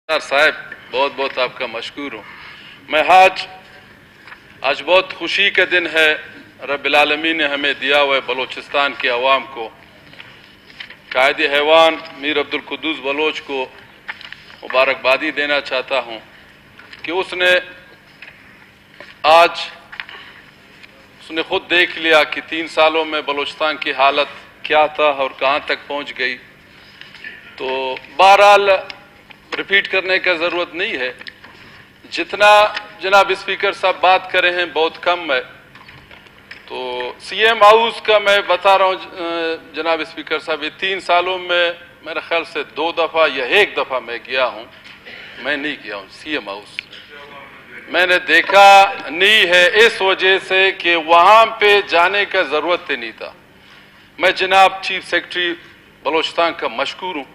साहब बहुत बहुत आपका मशकूर हूँ। मैं आज बहुत खुशी का दिन है। रब्बिल आलमीन ने हमें दिया हुआ है बलूचिस्तान के अवाम को। कायद हैवान मीर अब्दुल कुद्दूस बलोच को मुबारकबादी देना चाहता हूँ कि उसने खुद देख लिया कि 3 सालों में बलूचिस्तान की हालत क्या था और कहाँ तक पहुँच गई। तो बहरहाल रिपीट करने का ज़रूरत नहीं है। जितना जनाब स्पीकर साहब बात करे हैं बहुत कम है। तो सीएम हाउस का मैं बता रहा हूँ जनाब स्पीकर साहब, ये 3 सालों में मेरे ख्याल से 2 दफ़ा या 1 दफ़ा मैं गया हूँ। मैं नहीं गया हूँ सीएम हाउस, मैंने देखा नहीं है इस वजह से कि वहाँ पे जाने का ज़रूरत ही नहीं था। मैं जनाब चीफ सेक्रेटरी बलूचिस्तान का मशकूर हूँ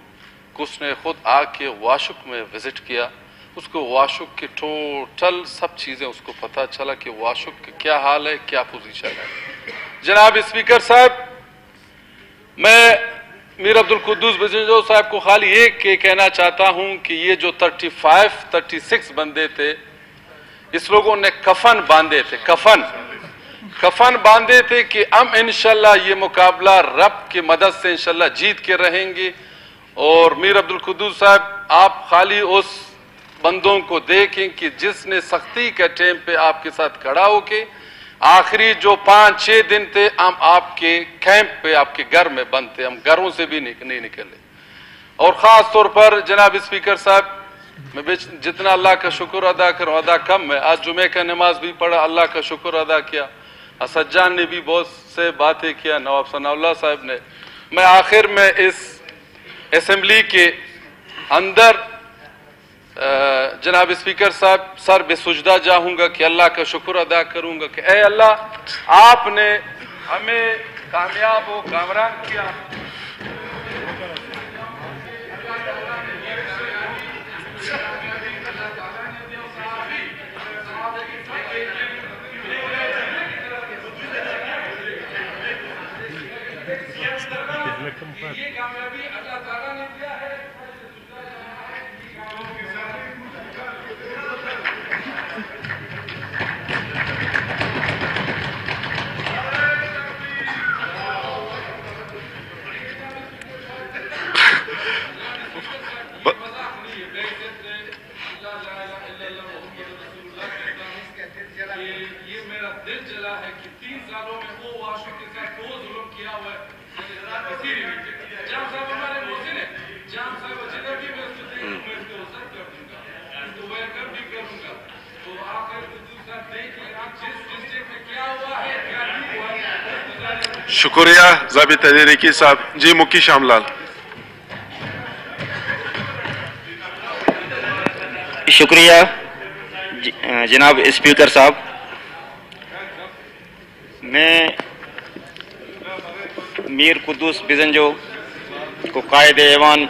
कि उसने खुद आके वाशुक में विज़िट किया। उसको वाशुक की टोटल सब चीज़ें उसको पता चला कि वाशुक का क्या हाल है, क्या पोजीशन है। जनाब स्पीकर साहब, मैं मीर अब्दुल कुद्दूस बिजंजो साहब को खाली एक कहना चाहता हूँ कि ये जो 36 बंदे थे, इस लोगों ने कफन बांधे थे, कफन बांधे थे कि हम इंशाल्लाह ये मुकाबला रब की मदद से इंशाल्लाह जीत के रहेंगे। और मीर अब्दुल कुद्दूस साहब, आप खाली उस बंदों को देखें कि जिसने सख्ती के टाइम पे आपके साथ खड़ा होके आखिरी जो 5-6 दिन थे हम आपके कैंप पे, आपके घर में बंद थे, हम घरों से भी नहीं निकले। और ख़ास तौर पर जनाब स्पीकर साहब, मैं जितना अल्लाह का शुक्र अदा करूँ अदा कम है। आज जुमे का नमाज भी पढ़ा, अल्लाह का शुक्र अदा किया। असज्जान ने भी बहुत से बातें किया, नवाब सनाउल्लाह साहब ने। मैं आखिर में इस असेंबली के अंदर जनाब स्पीकर साहब सर बेसुजदा जाऊंगा कि अल्लाह का शुक्र अदा करूंगा कि ए अल्लाह, आपने हमें कामयाब व कामरान किया। ये कामयाबी अल्लाह ताला ने दिया है। ये मेरा दिल जला है कि 3 सालों में वो वाशुक के साथ वो जुल्म किया हुआ है। जाम साहब हमारे मोहसिन है, जाम साहब जिधर भी मैं इसको रद्द कर दूंगा, इसको वेलकम भी करूंगा। तो आखिर कुद्दूस साहब देख लेना जिस डिस्ट्रिक्ट में क्या हुआ है, क्या नहीं हुआ है। शुक्रिया ज़ाबित तहरीकी साहब। जी मुक्की श्यामलाल। शुक्रिया जनाब स्पीकर साहब। मैं मीर कुद्दूस बिजंजो को कायद ऐवान